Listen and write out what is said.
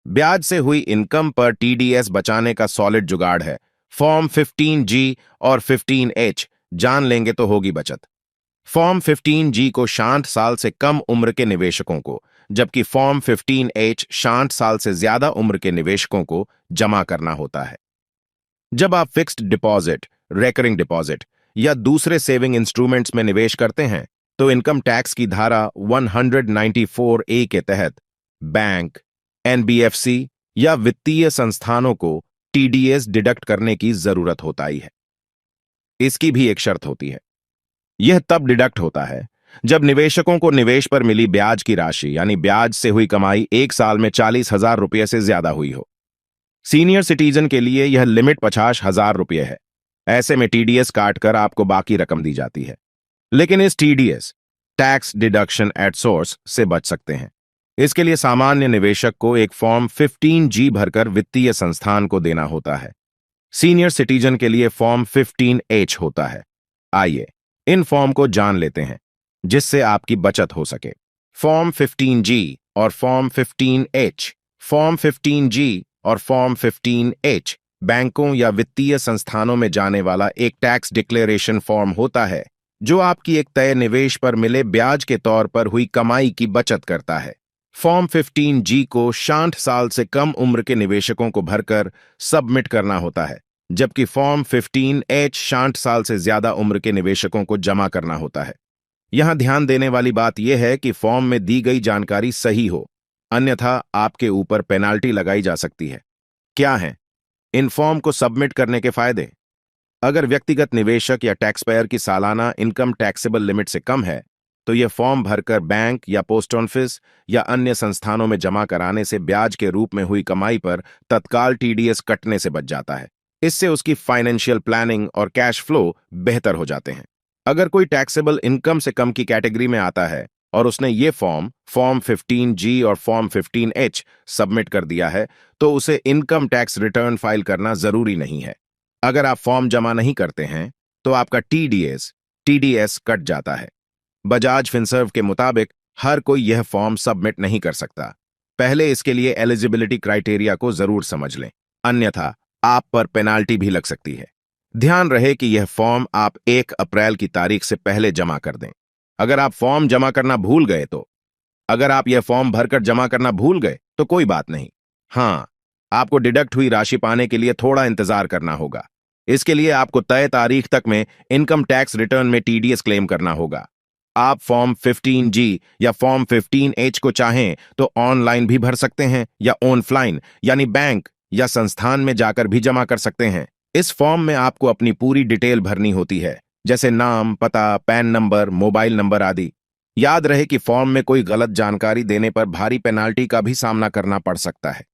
ब्याज से हुई इनकम पर टीडीएस बचाने का सॉलिड जुगाड़ है। फॉर्म 15G और 15H जान लेंगे तो होगी बचत। फॉर्म 15G को 60 साल से कम उम्र के निवेशकों को, जबकि फॉर्म 15H 60 साल से ज्यादा उम्र के निवेशकों को जमा करना होता है। जब आप फिक्स्ड डिपॉजिट, रेकरिंग डिपॉजिट या दूसरे सेविंग इंस्ट्रूमेंट्स में निवेश करते हैं तो इनकम टैक्स की धारा 194A के तहत बैंक, एनबीएफसी या वित्तीय संस्थानों को टीडीएस डिडक्ट करने की जरूरत होता ही है। इसकी भी एक शर्त होती है। यह तब डिडक्ट होता है जब निवेशकों को निवेश पर मिली ब्याज की राशि यानी ब्याज से हुई कमाई 1 साल में 40,000 रुपये से ज्यादा हुई हो। सीनियर सिटीजन के लिए यह लिमिट 50,000 रुपये है। ऐसे में टीडीएस काटकर आपको बाकी रकम दी जाती है। लेकिन इस TDS, tax deduction at source, से बच सकते हैं। इसके लिए सामान्य निवेशक को एक फॉर्म 15G भरकर वित्तीय संस्थान को देना होता है। सीनियर सिटीजन के लिए फॉर्म 15H होता है। आइए इन फॉर्म को जान लेते हैं जिससे आपकी बचत हो सके। फॉर्म 15G और फॉर्म 15H। फॉर्म 15G और फॉर्म 15H बैंकों या वित्तीय संस्थानों में जाने वाला एक टैक्स डिक्लेरेशन फॉर्म होता है जो आपकी एक तय निवेश पर मिले ब्याज के तौर पर हुई कमाई की बचत करता है। फॉर्म 15G को 60 साल से कम उम्र के निवेशकों को भरकर सबमिट करना होता है, जबकि फॉर्म 15H 60 साल से ज्यादा उम्र के निवेशकों को जमा करना होता है। यहां ध्यान देने वाली बात यह है कि फॉर्म में दी गई जानकारी सही हो, अन्यथा आपके ऊपर पेनाल्टी लगाई जा सकती है। क्या है इन फॉर्म को सबमिट करने के फायदे? अगर व्यक्तिगत निवेशक या टैक्स पेयर की सालाना इनकम टैक्सेबल लिमिट से कम है तो यह फॉर्म भरकर बैंक या पोस्ट ऑफिस या अन्य संस्थानों में जमा कराने से ब्याज के रूप में हुई कमाई पर तत्काल टीडीएस कटने से बच जाता है। इससे उसकी फाइनेंशियल प्लानिंग और कैश फ्लो बेहतर हो जाते हैं। अगर कोई टैक्सेबल इनकम से कम की कैटेगरी में आता है और उसने ये फॉर्म 15G और फॉर्म 15H सबमिट कर दिया है तो उसे इनकम टैक्स रिटर्न फाइल करना जरूरी नहीं है। अगर आप फॉर्म जमा नहीं करते हैं तो आपका टीडीएस कट जाता है। बजाज फिनसर्व के मुताबिक हर कोई यह फॉर्म सबमिट नहीं कर सकता। पहले इसके लिए एलिजिबिलिटी क्राइटेरिया को जरूर समझ लें, अन्यथा आप पर पेनाल्टी भी लग सकती है। ध्यान रहे कि यह फॉर्म आप 1 अप्रैल की तारीख से पहले जमा कर दें। अगर आप फॉर्म जमा करना भूल गए अगर आप यह फॉर्म भरकर जमा करना भूल गए तो कोई बात नहीं। हाँ, आपको डिडक्ट हुई राशि पाने के लिए थोड़ा इंतजार करना होगा। इसके लिए आपको तय तारीख तक में इनकम टैक्स रिटर्न में टीडीएस क्लेम करना होगा। आप फॉर्म 15G या फॉर्म 15H को चाहें तो ऑनलाइन भी भर सकते हैं या ऑनलाइन यानी बैंक या संस्थान में जाकर भी जमा कर सकते हैं। इस फॉर्म में आपको अपनी पूरी डिटेल भरनी होती है, जैसे नाम, पता, पैन नंबर, मोबाइल नंबर आदि। याद रहे कि फॉर्म में कोई गलत जानकारी देने पर भारी पेनाल्टी का भी सामना करना पड़ सकता है।